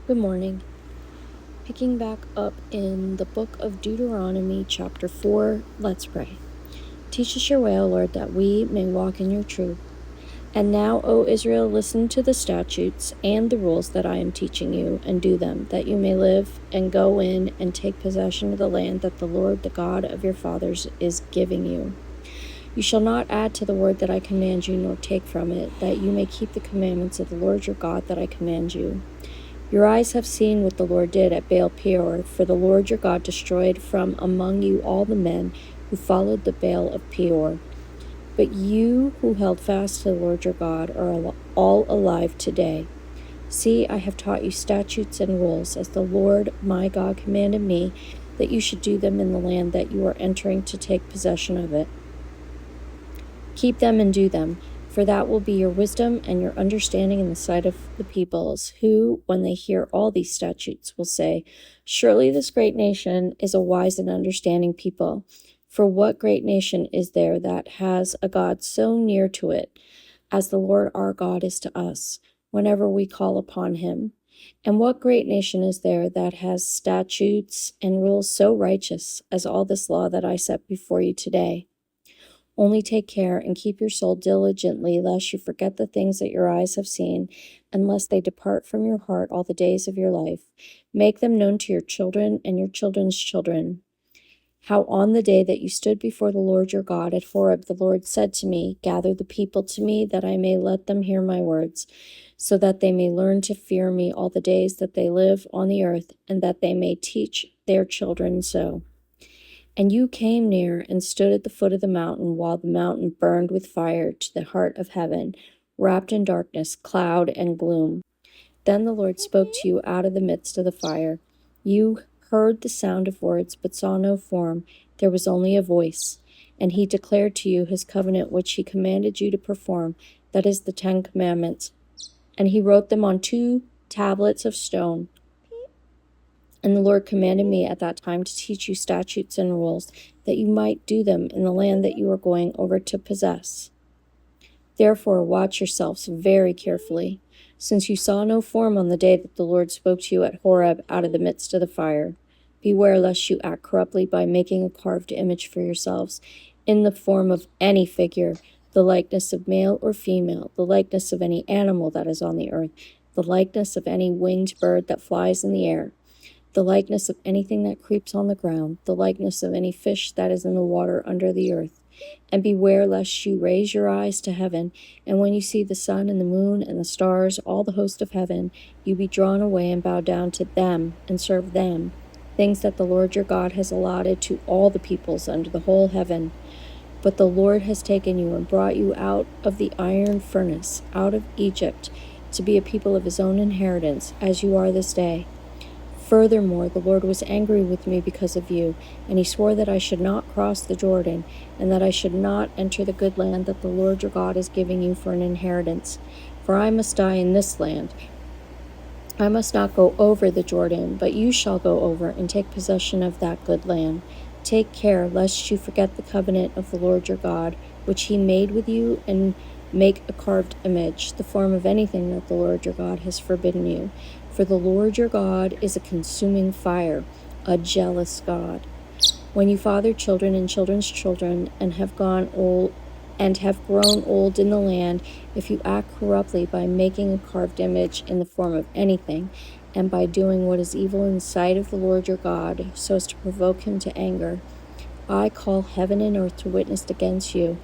Good morning. Picking back up in the book of Deuteronomy, chapter 4, let's pray. Teach us your way, O Lord, that we may walk in your truth. And now, O Israel, listen to the statutes and the rules that I am teaching you, and do them, that you may live and go in and take possession of the land that the Lord, the God of your fathers, is giving you. You shall not add to the word that I command you, nor take from it, that you may keep the commandments of the Lord your God that I command you. Your eyes have seen what the Lord did at Baal Peor, for the Lord your God destroyed from among you all the men who followed the Baal of Peor. But you who held fast to the Lord your God are all alive today. See, I have taught you statutes and rules, as the Lord my God commanded me, that you should do them in the land that you are entering to take possession of it. Keep them and do them, for that will be your wisdom and your understanding in the sight of the peoples, who, when they hear all these statutes, will say, Surely this great nation is a wise and understanding people. For what great nation is there that has a God so near to it, as the Lord our God is to us, whenever we call upon him? And what great nation is there that has statutes and rules so righteous as all this law that I set before you today? Only take care and keep your soul diligently, lest you forget the things that your eyes have seen, and lest they depart from your heart all the days of your life. Make them known to your children and your children's children. How on the day that you stood before the Lord your God at Horeb, the Lord said to me, Gather the people to me, that I may let them hear my words, so that they may learn to fear me all the days that they live on the earth, and that they may teach their children so. And you came near and stood at the foot of the mountain, while the mountain burned with fire to the heart of heaven, wrapped in darkness, cloud, and gloom. Then the Lord spoke to you out of the midst of the fire. You heard the sound of words, but saw no form. There was only a voice. And he declared to you his covenant, which he commanded you to perform, that is the 10 Commandments. And he wrote them on 2 tablets of stone. And the Lord commanded me at that time to teach you statutes and rules, that you might do them in the land that you are going over to possess. Therefore, watch yourselves very carefully, since you saw no form on the day that the Lord spoke to you at Horeb out of the midst of the fire. Beware lest you act corruptly by making a carved image for yourselves, in the form of any figure, the likeness of male or female, the likeness of any animal that is on the earth, the likeness of any winged bird that flies in the air, the likeness of anything that creeps on the ground, the likeness of any fish that is in the water under the earth. And beware lest you raise your eyes to heaven, and when you see the sun and the moon and the stars, all the host of heaven, you be drawn away and bow down to them and serve them, things that the Lord your God has allotted to all the peoples under the whole heaven. But the Lord has taken you and brought you out of the iron furnace, out of Egypt, to be a people of his own inheritance, as you are this day. Furthermore, the Lord was angry with me because of you, and he swore that I should not cross the Jordan, and that I should not enter the good land that the Lord your God is giving you for an inheritance. For I must die in this land. I must not go over the Jordan, but you shall go over and take possession of that good land. Take care lest you forget the covenant of the Lord your God, which he made with you, and make a carved image, the form of anything that the Lord your God has forbidden you. For the Lord your God is a consuming fire, a jealous God. When you father children and children's children, and have grown old in the land, if you act corruptly by making a carved image in the form of anything, and by doing what is evil in the sight of the Lord your God, so as to provoke him to anger, I call heaven and earth to witness against you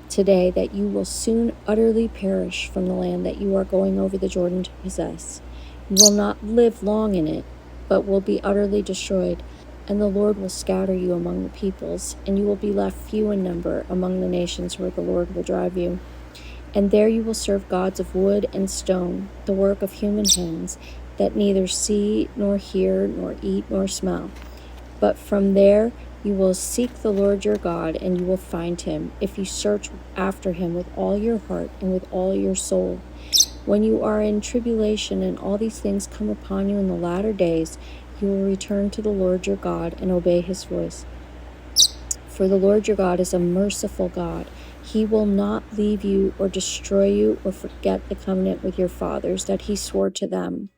today that you will soon utterly perish from the land that you are going over the Jordan to possess. You will not live long in it, but will be utterly destroyed. And the Lord will scatter you among the peoples, and you will be left few in number among the nations where the Lord will drive you. And there you will serve gods of wood and stone, the work of human hands, that neither see nor hear nor eat nor smell. But from there you will seek the Lord your God, and you will find him, if you search after him with all your heart and with all your soul. When you are in tribulation and all these things come upon you in the latter days, you will return to the Lord your God and obey his voice. For the Lord your God is a merciful God. He will not leave you or destroy you or forget the covenant with your fathers that he swore to them.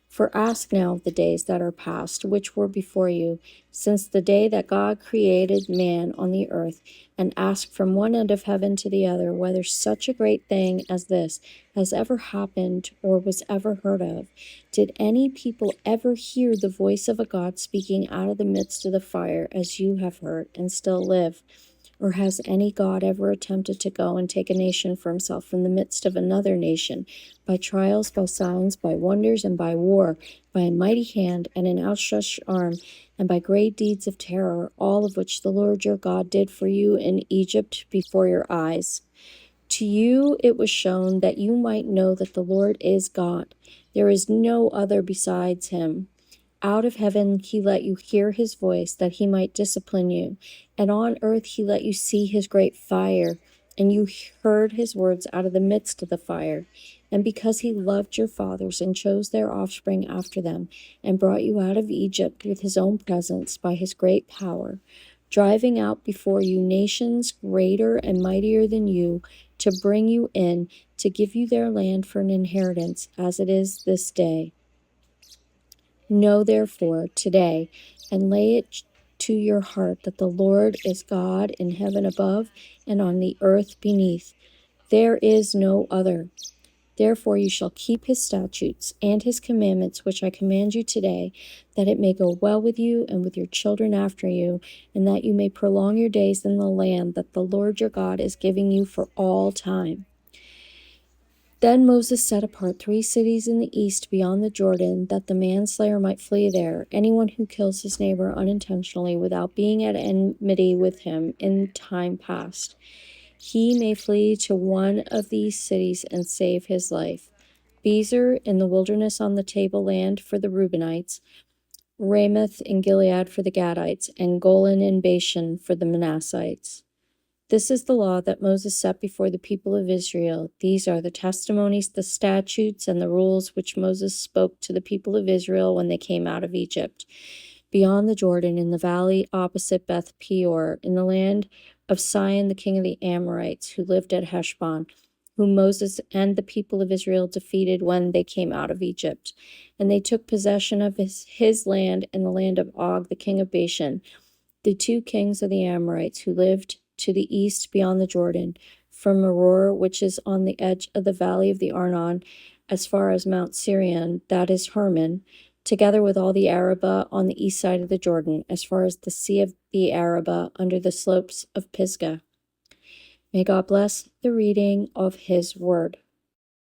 For ask now of the days that are past, which were before you, since the day that God created man on the earth, and ask from one end of heaven to the other whether such a great thing as this has ever happened or was ever heard of. Did any people ever hear the voice of a God speaking out of the midst of the fire, as you have heard, and still live? Or has any God ever attempted to go and take a nation for himself from the midst of another nation, by trials, by signs, by wonders, and by war, by a mighty hand and an outstretched arm, and by great deeds of terror, all of which the Lord your God did for you in Egypt before your eyes? To you it was shown that you might know that the Lord is God. There is no other besides him. Out of heaven he let you hear his voice, that he might discipline you. And on earth he let you see his great fire, and you heard his words out of the midst of the fire. And because he loved your fathers and chose their offspring after them, and brought you out of Egypt with his own presence by his great power, driving out before you nations greater and mightier than you, to bring you in, to give you their land for an inheritance, as it is this day. Know therefore today, and lay it to your heart, that the Lord is God in heaven above and on the earth beneath. There is no other. Therefore you shall keep his statutes and his commandments, which I command you today, that it may go well with you and with your children after you, and that you may prolong your days in the land that the Lord your God is giving you for all time. Then Moses set apart 3 cities in the east beyond the Jordan, that the manslayer might flee there. Anyone who kills his neighbor unintentionally without being at enmity with him in time past, he may flee to one of these cities and save his life. Bezer in the wilderness on the tableland for the Reubenites, Ramoth in Gilead for the Gadites, and Golan in Bashan for the Manassites. This is the law that Moses set before the people of Israel. These are the testimonies, the statutes, and the rules which Moses spoke to the people of Israel when they came out of Egypt, beyond the Jordan, in the valley opposite Beth Peor, in the land of Sihon, the king of the Amorites, who lived at Heshbon, whom Moses and the people of Israel defeated when they came out of Egypt. And they took possession of his land and the land of Og, the king of Bashan, the 2 kings of the Amorites, who lived to the east beyond the Jordan, from Aroer, which is on the edge of the valley of the Arnon, as far as Mount Sirion, that is Hermon, together with all the Arabah on the east side of the Jordan, as far as the sea of the Arabah under the slopes of Pisgah. May God bless the reading of his word.